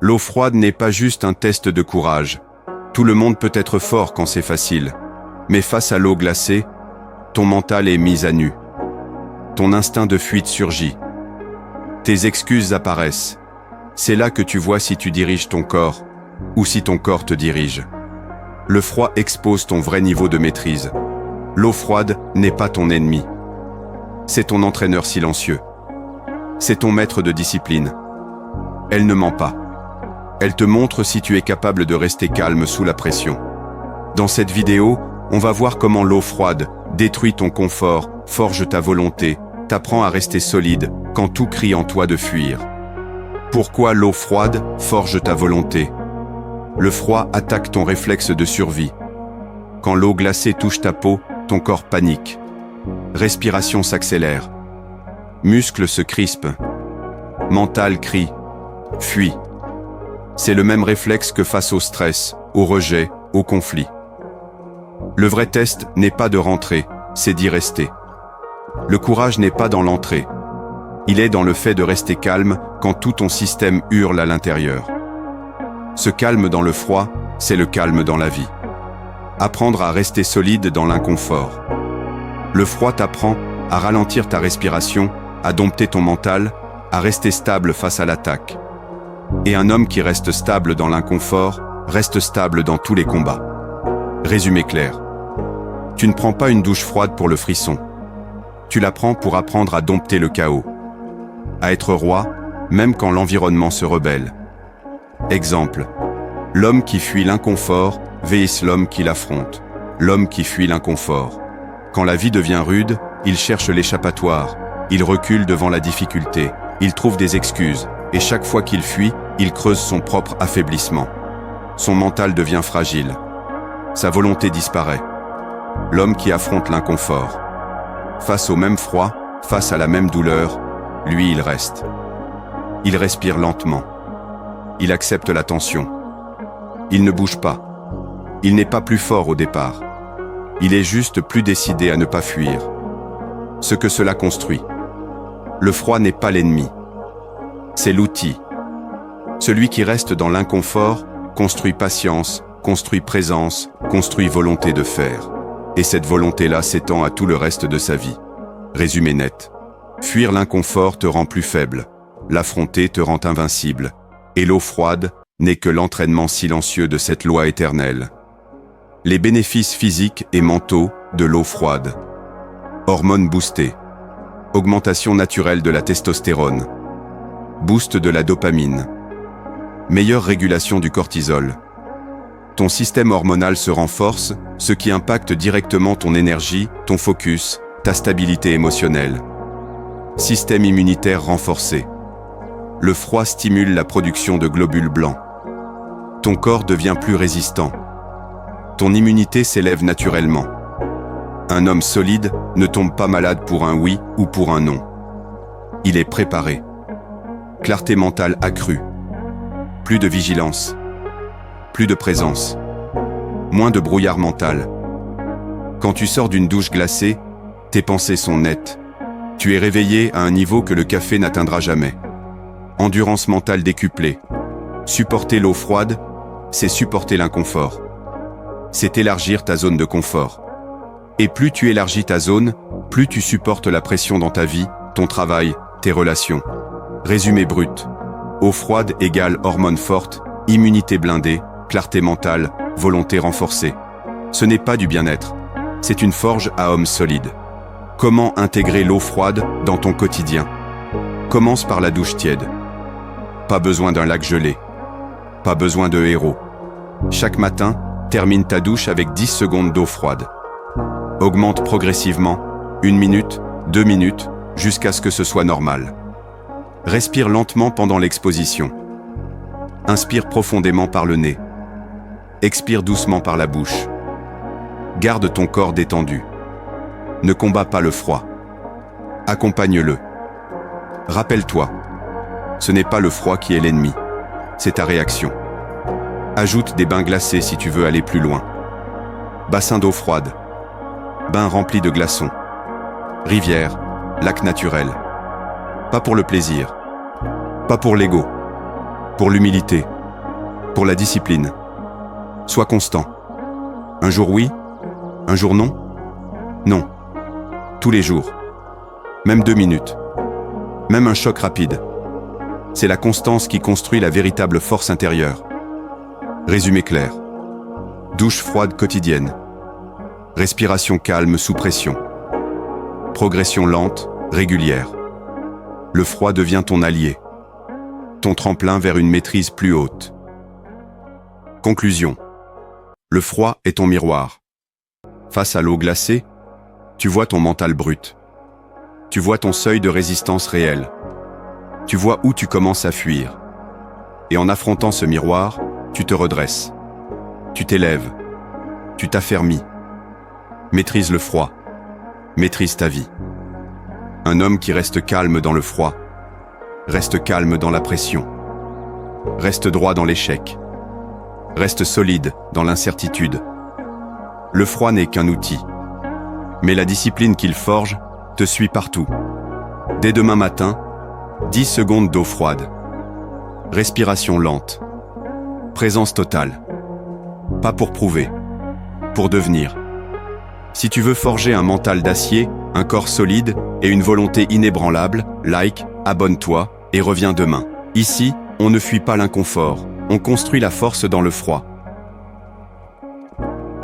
L'eau froide n'est pas juste un test de courage. Tout le monde peut être fort quand c'est facile. Mais face à l'eau glacée, ton mental est mis à nu. Ton instinct de fuite surgit. Tes excuses apparaissent. C'est là que tu vois si tu diriges ton corps ou si ton corps te dirige. Le froid expose ton vrai niveau de maîtrise. L'eau froide n'est pas ton ennemi. C'est ton entraîneur silencieux. C'est ton maître de discipline. Elle ne ment pas. Elle te montre si tu es capable de rester calme sous la pression. Dans cette vidéo, on va voir comment l'eau froide détruit ton confort, forge ta volonté, t'apprend à rester solide quand tout crie en toi de fuir. Pourquoi l'eau froide forge ta volonté? Le froid attaque ton réflexe de survie. Quand l'eau glacée touche ta peau, ton corps panique. Respiration s'accélère. Muscles se crispent. Mental crie. Fuis. C'est le même réflexe que face au stress, au rejet, au conflit. Le vrai test n'est pas de rentrer, c'est d'y rester. Le courage n'est pas dans l'entrée. Il est dans le fait de rester calme quand tout ton système hurle à l'intérieur. Ce calme dans le froid, c'est le calme dans la vie. Apprendre à rester solide dans l'inconfort. Le froid t'apprend à ralentir ta respiration, à dompter ton mental, à rester stable face à l'attaque. Et un homme qui reste stable dans l'inconfort, reste stable dans tous les combats. Résumé clair. Tu ne prends pas une douche froide pour le frisson. Tu la prends pour apprendre à dompter le chaos. À être roi, même quand l'environnement se rebelle. Exemple. L'homme qui fuit l'inconfort vs l'homme qui l'affronte. L'homme qui fuit l'inconfort. Quand la vie devient rude, il cherche l'échappatoire. Il recule devant la difficulté. Il trouve des excuses. Et chaque fois qu'il fuit, il creuse son propre affaiblissement. Son mental devient fragile. Sa volonté disparaît. L'homme qui affronte l'inconfort. Face au même froid, face à la même douleur, lui il reste. Il respire lentement. Il accepte la tension. Il ne bouge pas. Il n'est pas plus fort au départ. Il est juste plus décidé à ne pas fuir. Ce que cela construit. Le froid n'est pas l'ennemi. C'est l'outil. Celui qui reste dans l'inconfort construit patience, construit présence, construit volonté de faire. Et cette volonté-là s'étend à tout le reste de sa vie. Résumé net. Fuir l'inconfort te rend plus faible. L'affronter te rend invincible. Et l'eau froide n'est que l'entraînement silencieux de cette loi éternelle. Les bénéfices physiques et mentaux de l'eau froide. Hormones boostées. Augmentation naturelle de la testostérone. Boost de la dopamine. Meilleure régulation du cortisol. Ton système hormonal se renforce, ce qui impacte directement ton énergie, ton focus, ta stabilité émotionnelle. Système immunitaire renforcé. Le froid stimule la production de globules blancs. Ton corps devient plus résistant. Ton immunité s'élève naturellement. Un homme solide ne tombe pas malade pour un oui ou pour un non. Il est préparé. Clarté mentale accrue. Plus de vigilance. Plus de présence. Moins de brouillard mental. Quand tu sors d'une douche glacée, tes pensées sont nettes. Tu es réveillé à un niveau que le café n'atteindra jamais. Endurance mentale décuplée. Supporter l'eau froide, c'est supporter l'inconfort. C'est élargir ta zone de confort. Et plus tu élargis ta zone, plus tu supportes la pression dans ta vie, ton travail, tes relations. Résumé brut. Eau froide égale hormones fortes, immunité blindée, clarté mentale, volonté renforcée. Ce n'est pas du bien-être. C'est une forge à hommes solides. Comment intégrer l'eau froide dans ton quotidien? Commence par la douche tiède. Pas besoin d'un lac gelé. Pas besoin de héros. Chaque matin, termine ta douche avec 10 secondes d'eau froide. Augmente progressivement, 1 minute, 2 minutes, jusqu'à ce que ce soit normal. Respire lentement pendant l'exposition. Inspire profondément par le nez. Expire doucement par la bouche. Garde ton corps détendu. Ne combats pas le froid. Accompagne-le. Rappelle-toi, ce n'est pas le froid qui est l'ennemi, c'est ta réaction. Ajoute des bains glacés si tu veux aller plus loin. Bassin d'eau froide. Bain rempli de glaçons. Rivière, lac naturel. Pas pour le plaisir. Pas pour l'ego. pour l'humilité, pour la discipline. Sois constant. Un jour oui, un jour non? Non. Tous les jours. Même 2 minutes. Même un choc rapide. C'est la constance qui construit la véritable force intérieure. Résumé clair. Douche froide quotidienne. Respiration calme sous pression. Progression lente, régulière. Le froid devient ton allié. Ton tremplin vers une maîtrise plus haute. Conclusion. Le froid est ton miroir. Face à l'eau glacée, tu vois ton mental brut. Tu vois ton seuil de résistance réel. Tu vois où tu commences à fuir. Et en affrontant ce miroir, tu te redresses. Tu t'élèves. Tu t'affermis. Maîtrise le froid. Maîtrise ta vie. Un homme qui reste calme dans le froid, reste calme dans la pression, reste droit dans l'échec, reste solide dans l'incertitude. Le froid n'est qu'un outil, mais la discipline qu'il forge te suit partout. Dès demain matin, 10 secondes d'eau froide, respiration lente, présence totale. Pas pour prouver, pour devenir. Si tu veux forger un mental d'acier, un corps solide et une volonté inébranlable, like, abonne-toi et reviens demain. Ici, on ne fuit pas l'inconfort, on construit la force dans le froid.